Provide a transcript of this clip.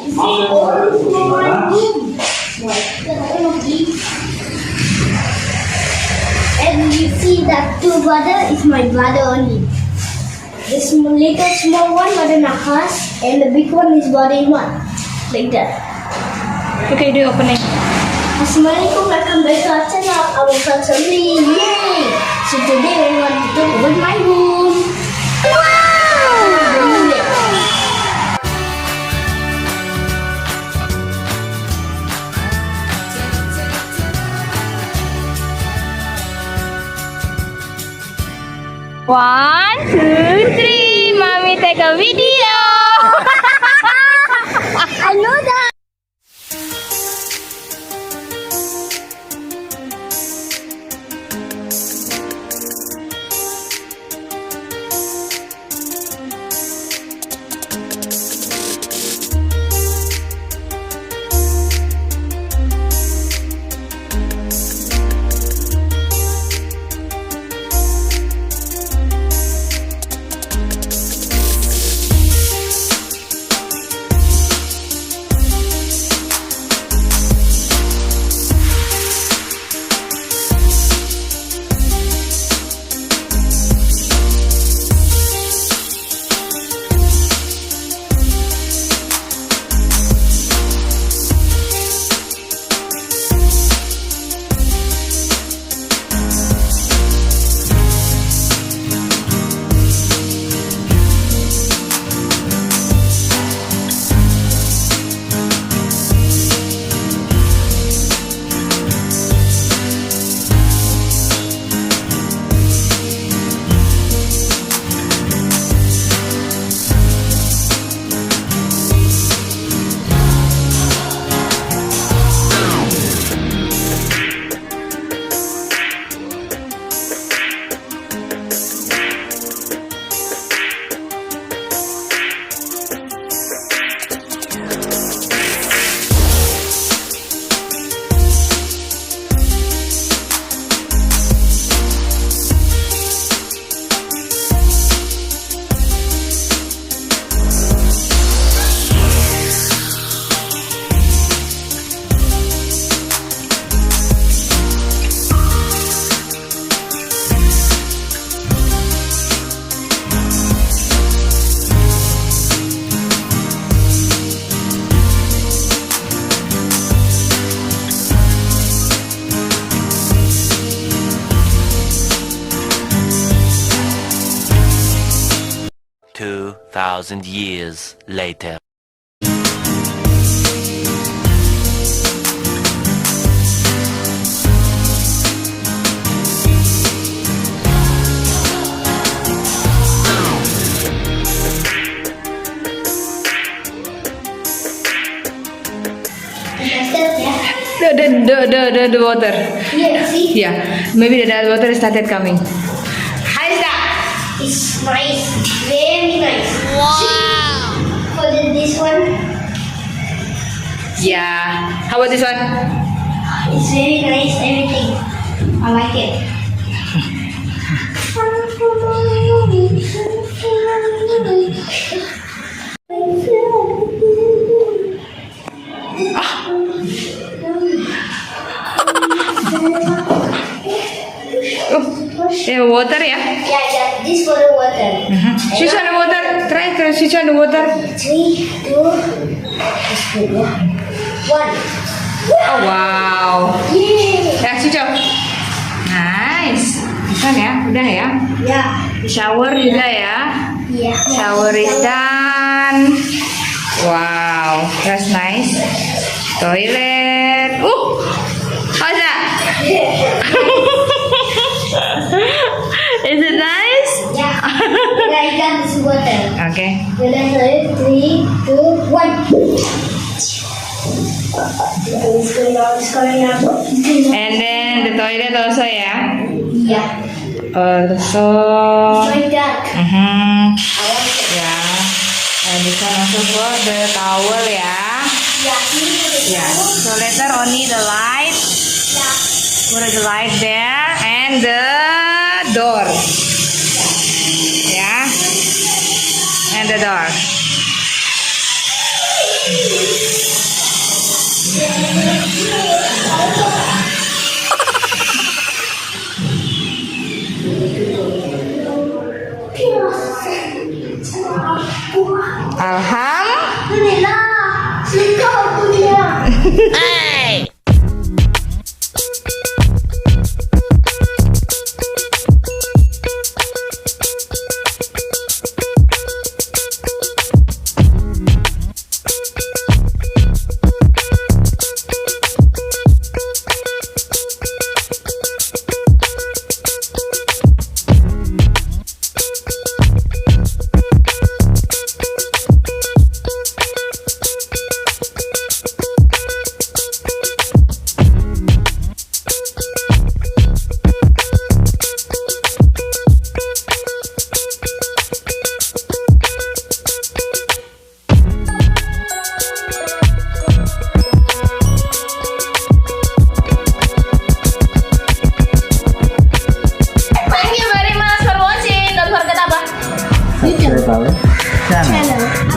And you see that two brother is my brother only. This little small one brother Nakas and the big one is brother Iman. Like that. Okay, do opening. Assalamualaikum, welcome back to our channel, our family. Yay! So today we want to talk about my room. Wow! One, two, three. Mommy take a video. I know that. Thousand years later. The water. Yeah, see? Yeah, maybe the water started coming. Hi, It's nice, very nice. Wow! For this one, Yeah. How about this one? it's very nice, everything. I like it. Yeah, water, yeah. Yeah, this for the water. Switch on the water. Try to switch on the water. 3, 2, let's put 1. Oh, wow. Yay! Ya, switch off. Nice. Bisa ya? Udah ya? Yeah. Shower juga ya. Yeah. Shower is done. Wow, that's nice. Toilet. How's that? Is it nice? Yeah. I got this water. Okay. Then 3, 2, 1. It's going out, it's going out. And then the toilet also ya. Yeah. Also. It's like that. I like it. Ya. And this one also for the towel ya. Yeah. Yeah. So later only the light. Yeah. Put the light there and the door. Yeah. And the door. Thank you very much for watching. Don't forget apa? Subscribe our channel. Channel.